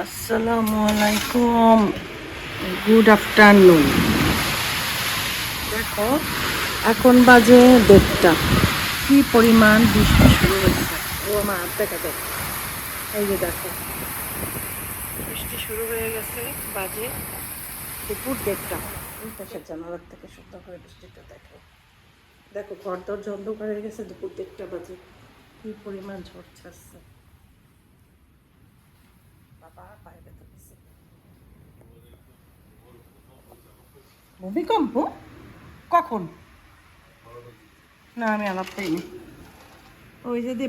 আসসালামু আলাইকুম, good afternoon. দেখো এখন বাজে 1:30। কি পরিমাণ বৃষ্টি শুরু হয়েছে। ও আমার হাত দেখা যায়। এই যে দেখো বৃষ্টি শুরু হয়ে গেছে। বাজে দুপুর 1:30। এই পাশের জানালার থেকে সুন্দর করে বৃষ্টিটা দেখো। দেখো ঘর দরজা অন্ধকার হয়ে গেছে। দুপুর 1:30 বাজে কি পরিমাণ ঝড় ছাড়ছে। বাবা বাইরে তো গেছে ভূমিকম্প। কখন? না আমি আলাপ পাইনি। ওই যদি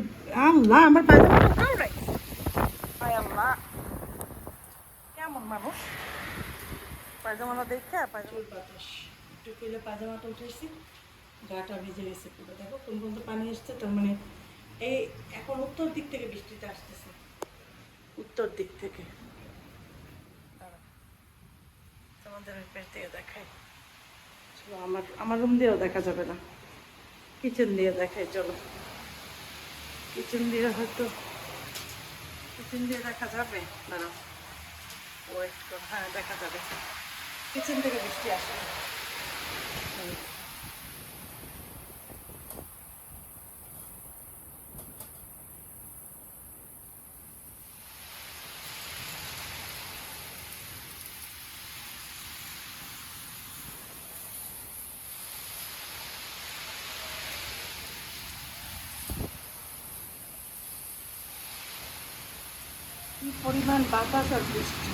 আল্লাহ আমার পায়জামাটা উঠাও রাখছে। হায় আল্লাহ, কেমন মানুষ পায়জামাটা দেখে পায়জামা বাতাস একটু পেলে পায়জামাটা উঠেছি, গাটা ভিজে গেছে পুরো। দেখো কোন পর্যন্ত পানি এসছে। তার মানে এই এখন উত্তর দিক থেকে বৃষ্টিটা আসতেছে, উত্তর দিক থেকে। তোমাদের ওই পেট থেকে দেখাই। আমার আমার রুম দিয়েও দেখা যাবে না, কিচেন দিয়ে দেখাই। চলো কিচেন দিয়ে হয়তো কিচেন দিয়ে দেখা যাবে। দাঁড়াও ওয়েট কর। হ্যাঁ দেখা যাবে, কিচেন থেকে বৃষ্টি আসে। কি পরিমাণ বাতাস আর বৃষ্টি।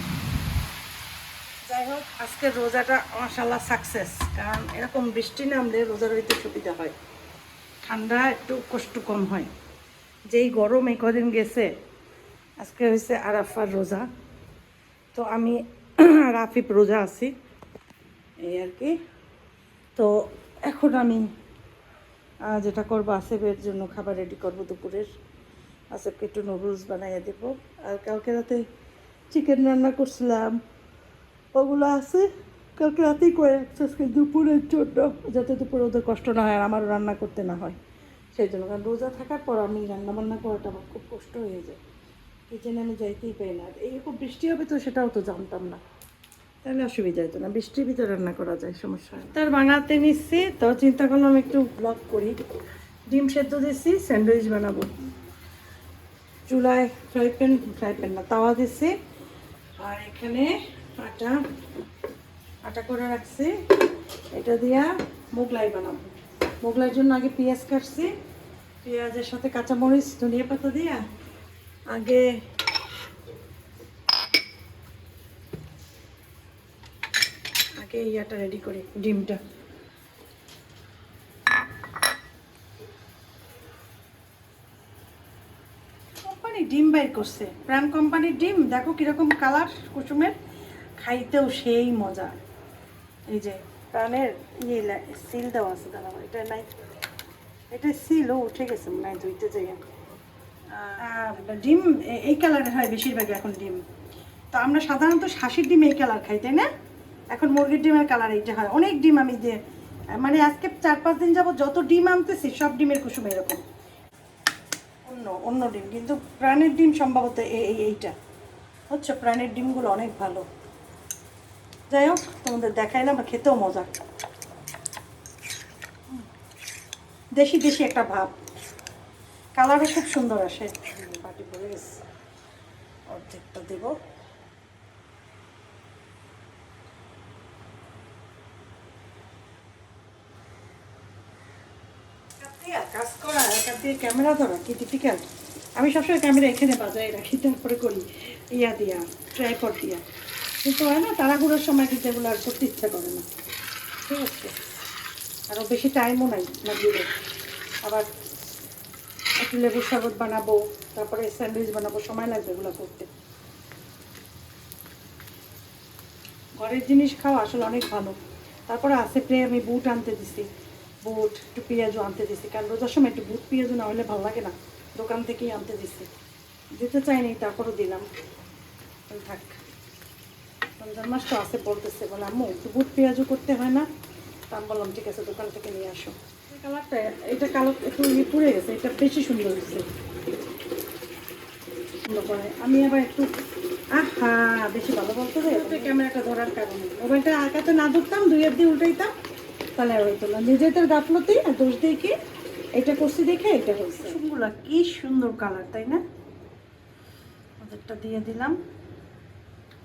যাই হোক আজকের রোজাটা মাশাআল্লাহ সাকসেস। কারণ এরকম বৃষ্টি নামলে রোজা রইতে সুবিধা হয়, ঠান্ডা একটু কষ্ট কম হয়। যেই গরম এই কদিন গেছে, আজকে হয়েছে আরাফার রোজা। তো আমি রাফিব রোজা আছি এই আর কি। তো এখন আমি যেটা করবো, আসেফের জন্য খাবার রেডি করবো দুপুরের। আসেফকে একটু নুডলস বানাইয়ে দেবো। আর কালকে রাতে চিকেন রান্না করছিলাম, ওগুলো আছে, কালকে রাতেই করে রাখছি আজকে দুপুরের জন্য, যাতে দুপুরে ওদের কষ্ট না হয় আর আমারও রান্না করতে না হয় সেই জন্য। কারণ রোজা থাকার পর আমি রান্না বান্না করাটা আমার খুব কষ্ট হয়ে যায়, কিচেনে আমি যাইতেই পাই না। আর এইরকম বৃষ্টি হবে তো সেটাও তো জানতাম না, তাহলে অসুবিধা হতো না। বৃষ্টির ভিতরে রান্না করা যায়, সমস্যা হয় না। তার বানাতে নিচ্ছি তো চিন্তা করলাম একটু ব্লগ করি। ডিম সেদ্ধ দিচ্ছি, স্যান্ডউইচ বানাবো। চুলায় ফ্রাই প্যান না, তাওয়া দিচ্ছি। আর এখানে আটা আটা করে রাখছি, এটা দিয়া মোগলাই বানাবো। মোগলাইয়ের জন্য আগে পেঁয়াজ কাটছি, পেঁয়াজের সাথে কাঁচামরিচ ধনিয়া পাতা দিয়া আগে ইয়াটা রেডি করি, ডিমটা। কোম্পানি ডিম বাইর করছে, প্রাণ কোম্পানির ডিম। দেখো কিরকম কালার কুসুমের, খাইতেও সেই মজা। এই যে প্রাণের ইয়ে সিল দেওয়া আছে, দাঁড়াবো এটা নাই, এটা সিলও উঠে গেছে মনে হয় ধুইতে যাই। ডিম এই কালারের হয় বেশিরভাগই এখন ডিম। তো আমরা সাধারণত হাঁসির ডিম এই কালার খাই, তাই না? এখন মুরগির ডিমের কালার এইটা হয়। অনেক ডিম আমি মানে আজকে 4-5 দিন যাবো যত ডিম আনতেছি সব ডিমের কুসুম এরকম, অন্য অন্য ডিম। কিন্তু প্রাণের ডিম সম্ভবত এইটা হচ্ছে, প্রাণের ডিমগুলো অনেক ভালো। যাই হোক তোমাদের দেখাইলাম, খেতেও মজা, দেশি দেশি একটা ভাব, কালারও খুব সুন্দর আসে। বাটি পড়ে গেছে, অর্ধেকটা দেবো। কাজ করা একার দিয়ে ক্যামেরা ধরা কি ডিফিকাল্ট। আমি সবসময় ক্যামেরা এখানে বাজায় রাখি, তারপরে করি ইয়া দিয়া, ট্রাইপড দিয়া। কিন্তু হয় না, তাড়াহুড়োর সময় কিন্তু এগুলো আর করতে ইচ্ছা করে না। ঠিক আছে, আরও বেশি টাইমও নাই লাগিয়ে। আবার একটু লেবুর শরবত বানাবো, তারপরে স্যান্ডউইচ বানাবো, সময় লাগবে এগুলো করতে। ঘরের জিনিস খাওয়া আসলে অনেক ভালো। তারপরে আসেফে আমি বুট আনতে দিছি, বুট একটু পেঁয়াজও আনতে দিছি। কারণ রোজার সময় একটু বুট পেঁয়াজও না হলে ভালো লাগে না, দোকান থেকেই আনতে দিছি। দিতে চাইনি, তারপরও দিলাম। থাক, রমজান মাস তো আসে, বলতেছে বলে আম্মু একটু বুট পেঁয়াজও করতে হয় না। তা আমি বললাম ঠিক আছে দোকান থেকে নিয়ে আসো। কালারটা এটা কালার একটু পুড়ে গেছে, এটা বেশি সুন্দর হয়েছে। আমি আবার একটু হ্যাঁ বেশি ভালো বলতে হবে। ক্যামেরাটা ধরার কারণে মোবাইলটা আঁকাতে না ধরতাম, 2 হাত দিয়ে উল্টাইতাম, তাহলে আর হইতো না। নিজেদের গাফলতি আর দোষ দিয়ে কি এটা করছি দেখে এটা হয়েছে। ফুলগুলা কি সুন্দর কালার, তাই না? ওদেরটা দিয়ে দিলাম,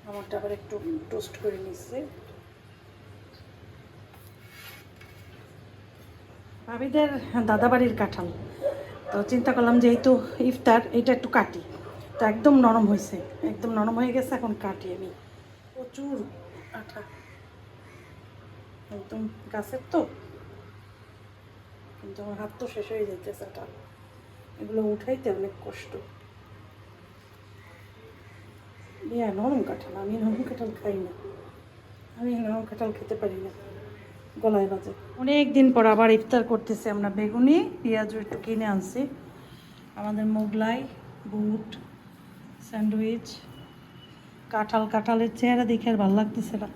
আমারটা আবার একটু টোস্ট করে নিচ্ছে। ভাবিদের দাদাবাড়ির কাঁঠাল, তো চিন্তা করলাম যেহেতু ইফতার এটা একটু কাটি, তো একদম নরম হয়েছে, একদম নরম হয়ে গেছে, এখন কাটি আমি। প্রচুর আঠা, একদম গাছের তো, কিন্তু আমার হাত তো শেষ হয়ে যাইতেছে আঠা, এগুলো উঠাইতে অনেক কষ্ট। নরম কাঁঠাল, আমি নরম কাঁঠাল খাই না, আমি নরম কাঁঠাল খেতে পারি না, গলায় বাজে। অনেক দিন পর আবার ইফতার করতেছি আমরা। বেগুনি পেঁয়াজও একটু কিনে আনছি, আমাদের মোগলাই, বুট, স্যান্ডউইচ, কাঁঠাল। কাঁঠালের চেহারা দেখে আর ভালো লাগতেছে না,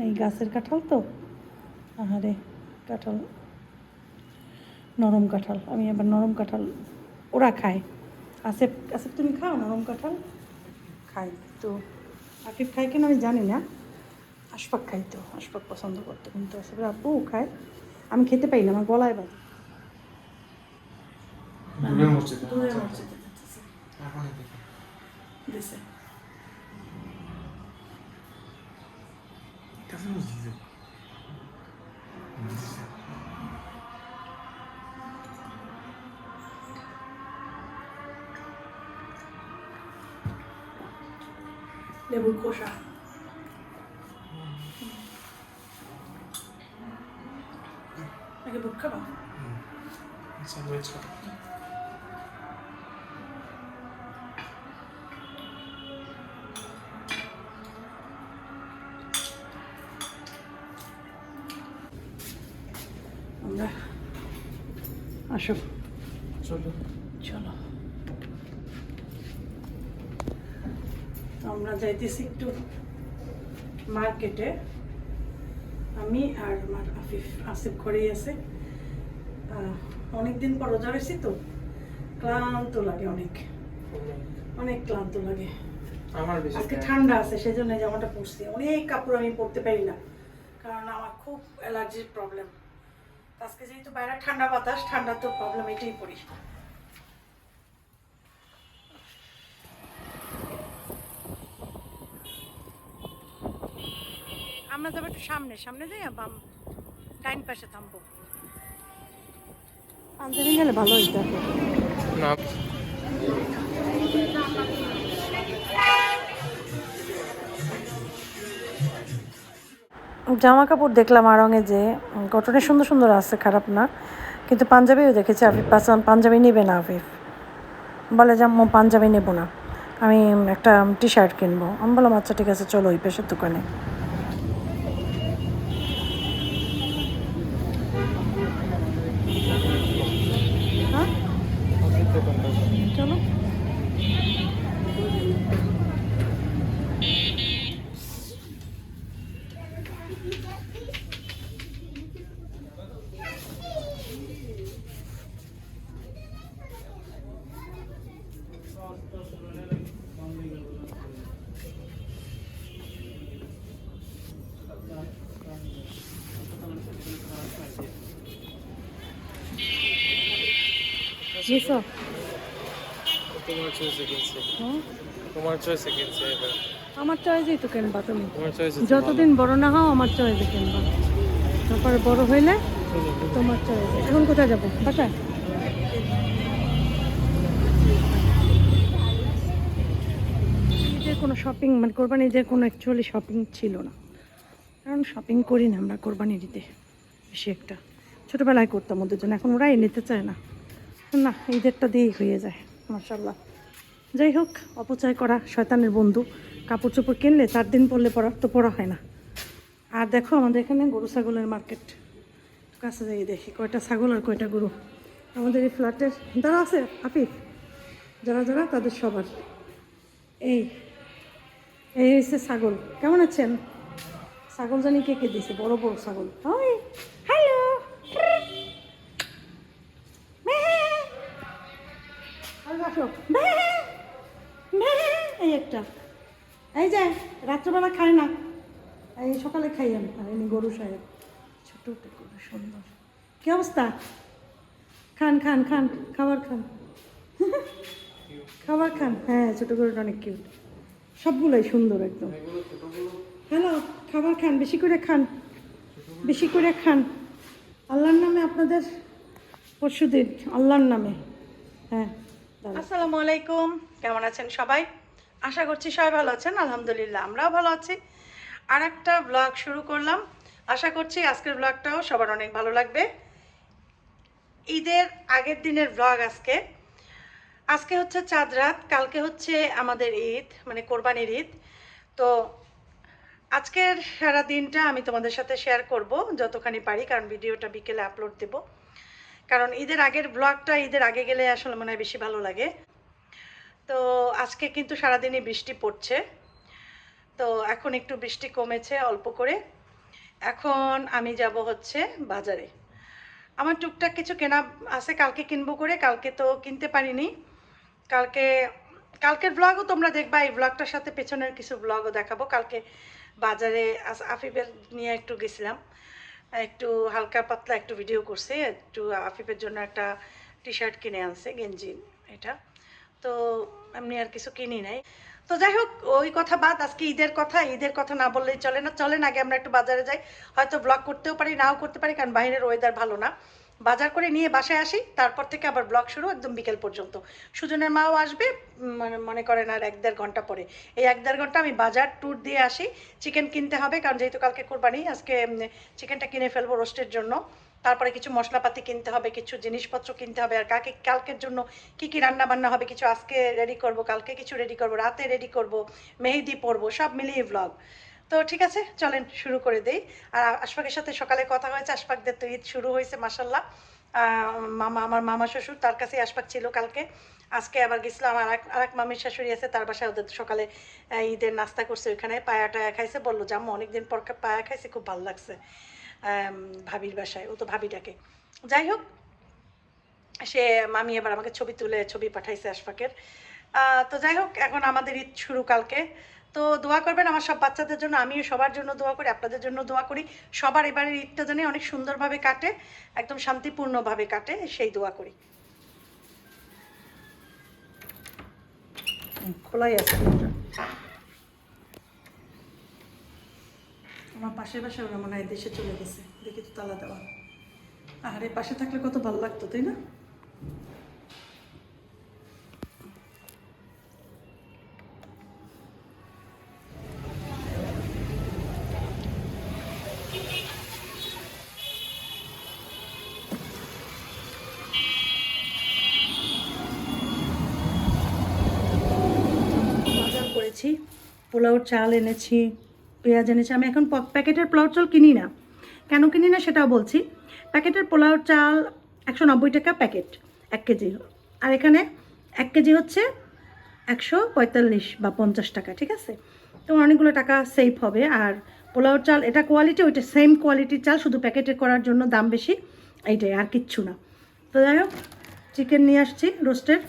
এই গাছের কাঁঠাল তো, আহারে কাঁঠাল, নরম কাঁঠাল। আমি আবার নরম কাঁঠাল, ওরা খায়। আসেফ, আসেফ তুমি খাও নরম কাঁঠাল? খাই তো। আফিফ খাই কিনা আমি জানি না, আশফাক খাই তো, আশফাক পছন্দ করতো, কিন্তু আসলে আব্বুও খায়, আমি খেতে পাই না, আমার গলায় বাজে। লেবুর খোসা আগে বুট খাবা? স্যান্ডউইচ খাবো। আমরা আসো, চলো চলো আমরা যাইতেছি একটু মার্কেটে, আমি আর আমার আফিফ। আসিফ ঘরেই আছে, অনেকদিন পর রোজা রয়েছি তো, ক্লান্ত লাগে, অনেক অনেক ক্লান্ত লাগে। আমার বেশি আজকে ঠান্ডা আছে সেজন্য জামাটা পরছি, অনেক কাপড় আমি পরতে পারি না, কারণ আমার খুব অ্যালার্জির প্রবলেম। আজকে যেহেতু বাইরে ঠান্ডা বাতাস, ঠান্ডা তো প্রবলেম, এটাই পরি। আমরা যাবো একটু সামনে, সামনে যাই, বাম ডাইন পাশে থামবো। পাঞ্জাবি গেলে ভালো হইতো না। জামা কাপড় দেখলাম আড়ঙে, যে কটনের সুন্দর সুন্দর আছে, খারাপ না, কিন্তু পাঞ্জাবিও দেখেছি। আফিফ পাঞ্জাবি নেবে না, আফিফ বলে যে আম্মু পাঞ্জাবি নেবো না, আমি একটা টি শার্ট কিনবো। আমি বললাম আচ্ছা ঠিক আছে, চলো ওই পেশের দোকানে। হ্যাঁ চলো। নিছো? তোমার চয়েসে কিনছে, তোমার চয়েসে কিনছে এবার। আমার চয়েসেই তো কিনবা তুমি, তোমার চয়েসে যতদিন বড় না হও আমার চয়েসে কিনবা, তারপরে বড় হইলে তোমার চয়েসে। এখন কোথায় যাবো? বাসায়? ঈদের কোনো শপিং, মানে কোরবানি ঈদের কোনো অ্যাকচুয়ালি শপিং ছিল না, কারণ শপিং করি না আমরা কোরবানির ঈদে বেশি একটা। ছোটোবেলায় করতাম ওদের জন্য, এখন ওরাই নিতে চায় না, না ঈদেরটা দিয়েই হয়ে যায় মাশাল্লাহ। যাই হোক, অপচয় করা শয়তানের বন্ধু। কাপড় চোপড় কিনলে 4 দিন পরলে পরার তো পরা হয় না। আর দেখো আমাদের এখানে গরু ছাগলের মার্কেট, কাছে যাই দেখি কয়টা ছাগল আর কয়টা গরু। আমাদের এই ফ্ল্যাটের যারা আছে আফিফ, যারা যারা তাদের সবার এই এই হচ্ছে ছাগল। কেমন আছেন? ছাগল জানি কে কে দিছে, বড় বড় ছাগল। ওই হ্যালো, এই একটা এই যে রাত্রেবেলা খায় না, এই সকালে খাই আমি। আর এমনি গরু সাহেব ছোট একটা গরু, সুন্দর। কি অবস্থা? খান খান খান, খাবার খান। খাবার খান। হ্যাঁ, ছোট গরুটা অনেক কিউট, সবগুলোই সুন্দর একদম। হ্যালো, খাবার খান, বেশি করে খান, বেশি করে খান। আল্লাহর নামে আপনাদের পরশুদিন, আল্লাহর নামে। হ্যাঁ। আসসালামু আলাইকুম, কেমন আছেন সবাই? আশা করছি সবাই ভালো আছেন। আলহামদুলিল্লাহ, আমরাও ভালো আছি। আর একটা ব্লগ শুরু করলাম। আশা করছি আজকের ব্লগটাও সবার অনেক ভালো লাগবে। ঈদের আগের দিনের ব্লগ আজকে। আজকে হচ্ছে চাঁদ রাত, কালকে হচ্ছে আমাদের ঈদ, মানে কোরবানির ঈদ। তো আজকের সারা দিনটা আমি তোমাদের সাথে শেয়ার করব যতখানি পারি, কারণ ভিডিওটা বিকেলে আপলোড দেব। কারণ ঈদের আগের ব্লগটা ঈদের আগে গেলে আসলে মনে হয় বেশি ভালো লাগে। তো আজকে কিন্তু সারাদিনই বৃষ্টি পড়ছে। তো এখন একটু বৃষ্টি কমেছে অল্প করে। এখন আমি যাব হচ্ছে বাজারে। আমার টুকটাক কিছু কেনা আছে, কালকে কিনবো করে, কালকে তো কিনতে পারিনি। কালকের ব্লগও তোমরা দেখবা, এই ব্লগটার সাথে পেছনের কিছু ব্লগও দেখাবো। কালকে বাজারে আফিফের নিয়ে একটু গেছিলাম, একটু হালকা পাতলা একটু ভিডিও করছে, একটু আফিফের জন্য একটা টি শার্ট কিনে আনছে, গেঞ্জি এটা। তো এমনি আর কিছু কিনি নাই। তো যাই হোক, ওই কথা বাদ, আজকে ঈদের কথা না বললেই চলে না। চলেন আগে আমরা একটু বাজারে যাই। হয়তো ব্লগ করতেও পারি, নাও করতে পারি, কারণ বাইরের ওয়েদার ভালো না। বাজার করে নিয়ে বাসায় আসি, তারপর থেকে আবার ব্লগ শুরু একদম বিকেল পর্যন্ত। সুজনের মাও আসবে, মানে মনে করেন আর 1-1.5 ঘন্টা পরে। এই 1-1.5 ঘন্টা আমি বাজার ট্যুর দিয়ে আসি। চিকেন কিনতে হবে, কারণ যেহেতু কালকে কোরবানি, আজকে চিকেনটা কিনে ফেলবো রোস্টের জন্য। তারপরে কিছু মশলাপাতি কিনতে হবে, কিছু জিনিসপত্র কিনতে হবে। আর কালকের জন্য কি কি রান্না বান্না হবে, কিছু আজকে রেডি করব, কালকে কিছু রেডি করব, রাতে রেডি করব, মেহেদি পরবো, সব মিলিয়ে ব্লগ। তো ঠিক আছে, চলেন শুরু করে দেই। আর আশফাকের সাথে সকালে কথা হয়েছে, আশফাকদের তো ঈদ শুরু হয়েছে মাসাল্লাহ। আমার মামা শ্বশুর, তার কাছে আশফাক ছিল কালকে। আজকে আবার গেছিলাম আর এক মামির শাশুড়ি আছে, তার বাসায় ওদের সকালে ঈদের নাস্তা করছে, ওইখানে পায়া টায়া খাইছে। বললো জাম্মু অনেকদিন পর পায়া খাইছে, খুব ভালো লাগছে ভাবির বাসায়, ও তো ভাবিটাকে। যাই হোক, সে মামি এবার আমাকে ছবি পাঠাইছে আশফাকের। তো যাই হোক, এখন আমাদের ঈদ শুরু কালকে। তো দোয়া করবেন আমার সব বাচ্চাদের জন্য, আমিও সবার জন্য দোয়া করি, আপনাদের জন্য দোয়া করি। সবার এবারের ঈদটা যেন অনেক সুন্দরভাবে কাটে, একদম শান্তিপূর্ণভাবে কাটে, সেই দোয়া করি। খোলাই আছে আমার পাশের বাসায়, ওরা মনে হয় দেশে চলে গেছে, দেখি তো তালা দেওয়া। আর এই পাশে থাকলে কত ভালো লাগতো, তাই না? বাজার করেছি, পোলাওর চাল এনেছি, পেঁয়াজ এনেছি। আমি এখন প্যাকেটের পোলাওর চাল কিনি না। কেন কিনি না সেটাও বলছি। প্যাকেটের পোলাওর চাল 190 টাকা প্যাকেট, 1 কেজি। আর এখানে 1 কেজি হচ্ছে 145 বা 50 টাকা, ঠিক আছে? তো অনেকগুলো টাকা সেভ হবে। আর পোলাওর চাল এটা কোয়ালিটি, ওইটা সেম কোয়ালিটির চাল, শুধু প্যাকেটে করার জন্য দাম বেশি, এইটাই, আর কিচ্ছু না। তো যাই হোক, চিকেন নিয়ে আসছি রোস্টের।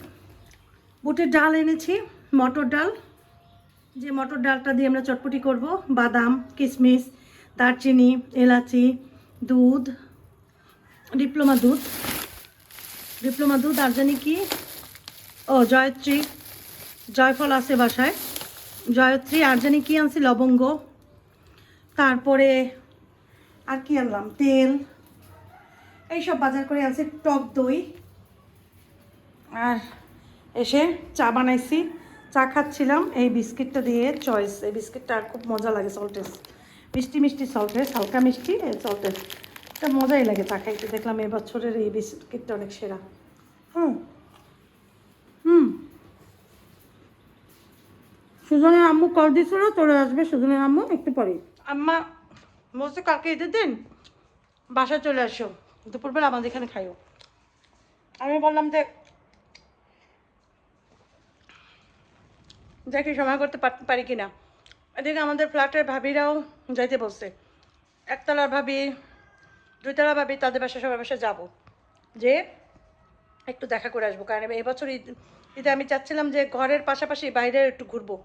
বুটের ডাল এনেছি, মটর ডাল, যে মটর ডালটা দিয়ে আমরা চটপটি করব। বাদাম, কিশমিশ, দারচিনি, এলাচি, দুধ, ডিপ্লোমা দুধ, আর জানি কি, ও জয়ত্রী, জয়ফল আছে বাসায়, জয়ত্রী, আর জানি কি আনছি, লবঙ্গ। তারপরে আর কি আনলাম, তেল, এইসব বাজার করে আনছি। টক দই। আর এসে চা বানাইছি, চা খাচ্ছিলাম এই বিস্কিটটা দিয়ে, চয়েস। এই বিস্কিটটা আর খুব মজা লাগে, সল্টেস, মিষ্টি মিষ্টি সল্টেস, হালকা মিষ্টি সল্টেস, এটা মজাই লাগে চা খাইতে। দেখলাম এবছরের এই বিস্কিটটা অনেক সেরা। সুজনের আম্মু কল দিয়েছিল চলে আসবে, সুজনের আম্মু একটু পরে। আম্মা বলছে কালকে ঈদের দিন বাসায় চলে আসো, দুপুরবেলা আমাদের এখানে খাইও। আমি বললাম যে দেখি সময় করতে পারি কিনা। এদিকে আমাদের ফ্ল্যাটের ভাবিরাও যাইতে বলছে, একতলার ভাবি, 2তলা ভাবি, তাদের বাসায় সবার বাসায় যাবো, যে একটু দেখা করে আসবো। কারণ এবছর ঈদে আমি চাচ্ছিলাম যে ঘরের পাশাপাশি বাইরে একটু ঘুরবো,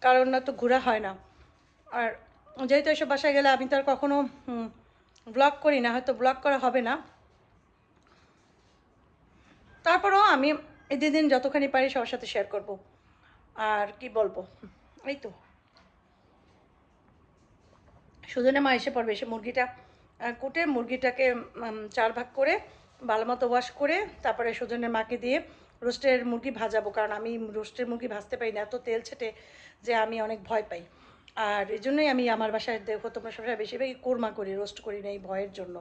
কারণ না তো ঘোরা হয় না। আর যেহেতু এসব বাসায় গেলে আমি তো আর কখনো ব্লগ করি না, হয়তো ব্লগ করা হবে না, তারপরেও আমি এই দিন যতখানি পারি সবার সাথে শেয়ার করব। আর কি বলবো, এই তো সুজনে মা এসে পড়বে, এসে মুরগিটা কুটে মুরগিটাকে 4 ভাগ করে ভালো মতো ওয়াশ করে তারপরে সুজনের মাকে দিয়ে রোস্টের মুরগি ভাজাবো, কারণ আমি রোস্টের মুরগি ভাজতে পারি না, এত তেল ছেটে যে আমি অনেক ভয় পাই। আর এই জন্যই আমি আমার বাসায় দেখো তোমরা সবসময় বেশিরভাগই কোরমা করি, রোস্ট করি না এই ভয়ের জন্য।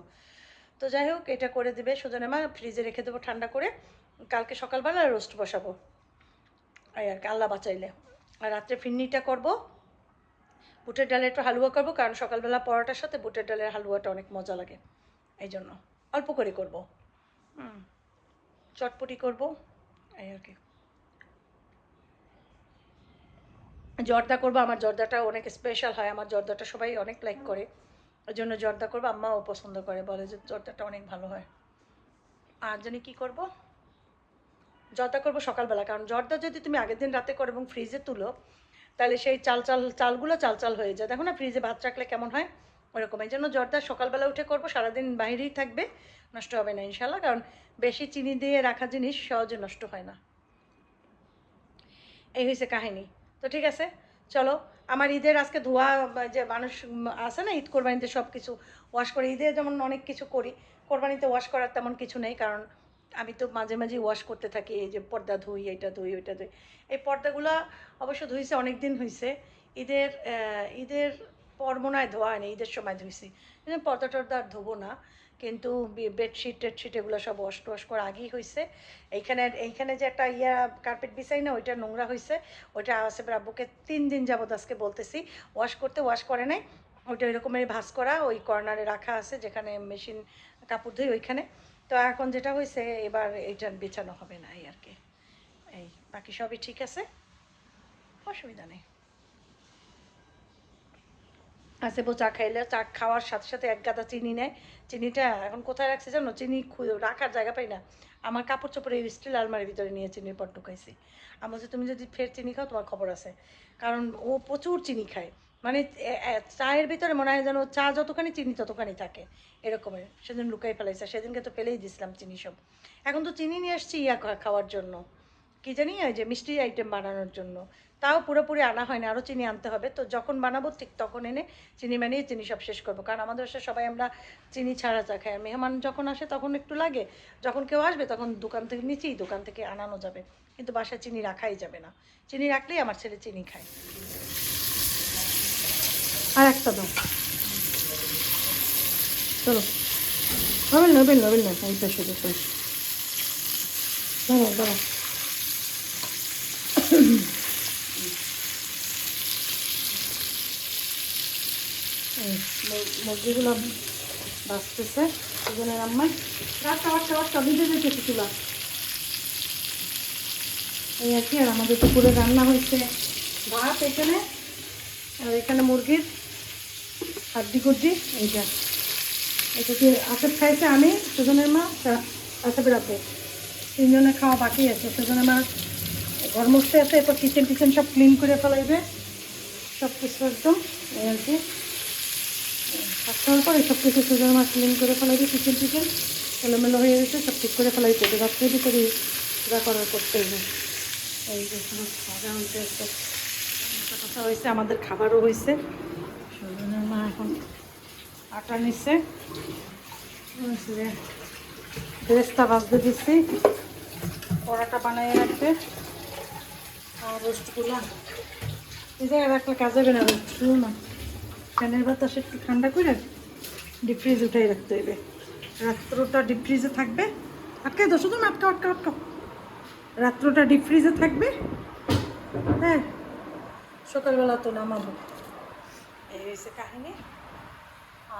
তো যাই হোক, এটা করে দেবে সুজনের মা, ফ্রিজে রেখে দেবো ঠান্ডা করে, কালকে সকালবেলা রোস্ট বসাবো এই আর কি, আল্লাহ বাঁচাইলে। আর রাত্রে ফিন্নিটা করব, বুটের ডালের একটু হালুয়া করবো, কারণ সকালবেলা পরোটার সাথে বুটের ডালের হালুয়াটা অনেক মজা লাগে, এই জন্য অল্প করে করব। চটপটি করব এই আর কি। জর্দা করবো, আমার জর্দাটা অনেক স্পেশাল হয়, আমার জর্দাটা সবাই অনেক লাইক করে, ওই জন্য জর্দা করবো, আম্মাও পছন্দ করে, বলে যে জর্দাটা অনেক ভালো হয়। আর জানি কী করব, জর্দা করবো সকালবেলা, কারণ জর্দা যদি তুমি আগের দিন রাতে করো এবং ফ্রিজে তুলো তাহলে সেই চালগুলো চাল হয়ে যায়, দেখো না ফ্রিজে ভাত রাখলে কেমন হয় ওরকম। এই জন্য জর্দা সকালবেলা উঠে করবো, সারাদিন বাইরেই থাকবে, নষ্ট হবে না ইনশাল্লাহ, কারণ বেশি চিনি দিয়ে রাখা জিনিস সহজে নষ্ট হয় না। এই হয়েছে কাহিনী। তো ঠিক আছে, চলো। আমার ঈদের আজকে ধোয়া, যে মানুষ আছে না ঈদ কোরবানিতে সব কিছু ওয়াশ করে, ঈদে যেমন অনেক কিছু করি, কোরবানিতে ওয়াশ করার তেমন কিছু নেই, কারণ আমি তো মাঝে মাঝে ওয়াশ করতে থাকি, এই যে পর্দা ধুই, এটা ধুই, ওইটা ধুই। এই পর্দাগুলো অবশ্য ধুইছে অনেক দিন হয়েছে, ঈদের পর মনে হয় ধোয়া হয়নি, ঈদের সময় ধুইছি, পর্দা টর্দা আর ধোবো না। কিন্তু বেডশিট টেডশিট এগুলো সব ওয়াশ টোয়াশ করা আগেই হয়েছে। এইখানে যে একটা কার্পেট বিছাই না, ওইটা নোংরা হয়েছে, ওইটা আসে আব্বুকে 3 দিন যাবত আজকে বলতেছি ওয়াশ করে নাই, ওইটা ওই রকমের ভাঁজ করা ওই কর্নারে রাখা আছে যেখানে মেশিন কাপড় ধুই ওইখানে। তো এখন যেটা হয়েছে এবার এইটা বেছানো হবে না এই আর কি, এই বাকি সবই ঠিক আছে, অসুবিধা নেই। আসেবো চা খাইলে, চা খাওয়ার সাথে সাথে এক গাদা চিনি নেয়, চিনিটা এখন কোথায় রাখছে জানো, চিনি রাখার জায়গা পাই না, আমার কাপড় চোপড়ে স্টিল আলমারির ভিতরে নিয়ে চিনির পট ঢুকাইছি। আমি বলছি তুমি যদি ফের চিনি খাও তোমার খবর আছে, কারণ ও প্রচুর চিনি খায়, মানে চায়ের ভিতরে মনে হয় যেন চা যতখানি চিনি ততখানি থাকে এরকমের। সেদিন লুকাই ফেলাইছে, সেদিনকে তো ফেলেই দিছিলাম চিনি সব। এখন তো চিনি নিয়ে আসছি খাওয়ার জন্য, কী জানি ওই যে মিষ্টি আইটেম বানানোর জন্য, তাও পুরোপুরি আনা হয় না, আরও চিনি আনতে হবে। তো যখন বানাবো ঠিক তখন এনে চিনি বানিয়ে চিনি সব শেষ করবো, কারণ আমাদের বাসায় সবাই আমরা চিনি ছাড়া চা খাই, আর মেহমান যখন আসে তখন একটু লাগে, যখন কেউ আসবে তখন দোকান থেকে নিচেই দোকান থেকে আনানো যাবে, কিন্তু বাসায় চিনি রাখাই যাবে না, চিনি রাখলেই আমার ছেলে চিনি খায়। আর একটা দাও, চলো নবেন না এই পাশে দাঁড়াও দাঁড়াও। মুরগিগুলো বাঁচতেছে দুজনের আম্মা, রাস্তা ভিজে যেতেছে চুলা, এই আর কি। আর আমাদের দুপুরে রান্না হয়েছে ভাত এখানে, আর এখানে মুরগির হাড্ডি গুড্ডি, এইটা এটা কি আসেফ খাইছে, আমি সুজনের মা আসেফের আপে, 3 জনের খাওয়া বাকি আছে। সুজনের মা ঘর মুছতে আছে, এরপর কিচেন সব ক্লিন করে ফেলাইবে সব কিছু একদম, এই আর কি। খাওয়ার পরে সব কিছু সুজনের মা ক্লিন করে ফেলাইবে, কিচেন এলোমেলো হয়ে গেছে, সব ঠিক করে ফেলাইতে হবে, রাত্রের ভিতরে যা করার করতে হবে। এই যে ভাজা হয়েছে, কথা হয়েছে, আমাদের খাবারও হয়েছে। সুজনের মা এখন আটা নিচ্ছে, ড্রেসটা ভাজতে দিচ্ছি, পরাটা বানিয়ে রাখবে, আর রোস্টগুলো এই জায়গায় রাখলে কাজে হবে না, শুরু না ফ্যানের বাতাসে একটু ঠান্ডা করে ডিপ ফ্রিজ উঠাই রাখতে হবে, রাত্রটা ডিপ ফ্রিজে থাকবে। আটকে দাও শুধু না, আটকাও, রাত্রটা ডিপ ফ্রিজে থাকবে, হ্যাঁ সকালবেলা তো নামাবো, এই হয়েছে কাহিনি।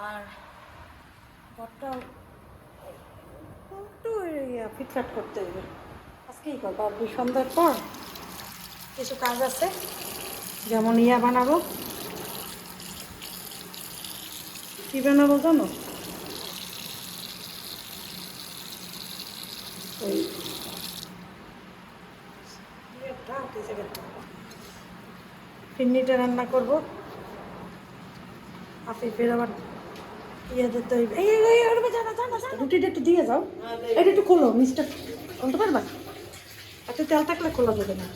আর ঘরটাও একটু ফিটফাট করতে হবে, আজকেই করবো, আর সন্ধ্যার পর কিছু কাজ আছে, যেমন বানাবো, কী বানাবো জানো, ওই ফিরনিটা রান্না করব। আফিফের আবার ইয়ে দিতে হইবে। রুটিটা একটু দিয়ে যাও, এটা একটু খোলো, মিস্টার বলতে পারবা? এত তেল থাকলে খোলা যাবে না।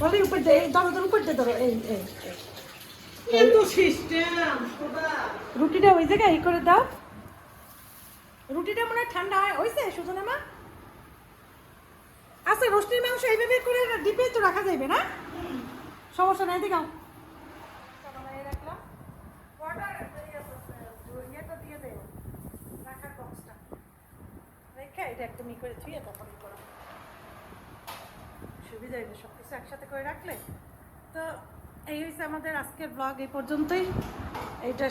বলে উপর দিয়ে ধরো উপর দিয়ে ধরো, এই এই রুটিটা ওই জায়গায় এই করে দাও। রুটিটা মনে হয় ঠান্ডা হয়েছে সুজনা মা? আচ্ছা, রোস্টের মাংস এইভাবে করে ডিপে তো রাখা যাবে না, সমস্যা নাই। দেখাও রাখলাম, ইয়েটা দিয়ে দেবো, রাখার বক্সটা রেখে এটা একদম ই করে ধুয়ে তারপরে করা সুবিধা হইবে, সব কিছু একসাথে করে রাখলে। তো এই হয়েছে আমাদের আজকের ব্লগ, এই পর্যন্তই। এইটা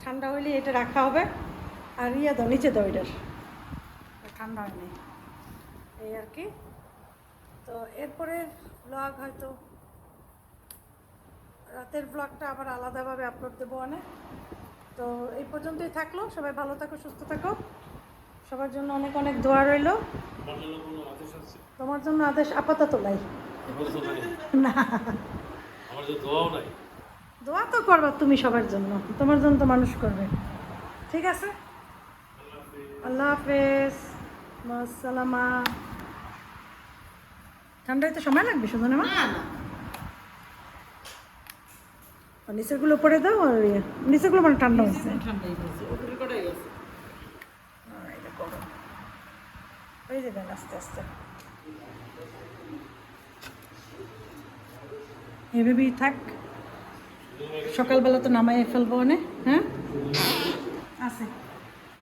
ঠান্ডা হইলে এটা রাখা হবে। আর ইয়ে দাও, নিচে দাও, এটার ঠান্ডা হয়নি, এই আর কি। তো এরপরে ব্লগ হয়তো রাতের ব্লগটা আবার আলাদাভাবে আপলোড দেবো অনেক। তো এই পর্যন্তই থাকলো, সবাই ভালো থাকো, সুস্থ থাকো, সবার জন্য অনেক অনেক দোয়া রইল। তোমার জন্য আদেশ আপাতত নাই, না দোয়া তো করবা তুমি সবার জন্য, তোমার জন্য তো মানুষ করবে। ঠিক আছে, আল্লাহ হাফেজ, মাসালামা। ঠান্ডায় তো সময় লাগবে শুধু না, নিচেরগুলো পরে দাও। আর নিচেরগুলো মানে ঠান্ডা হচ্ছে, হয়ে যাবেন আস্তে আস্তে। এভাবেই থাক, সকালবেলা তো নামাই ফেলবো অনেক। হ্যাঁ আছে।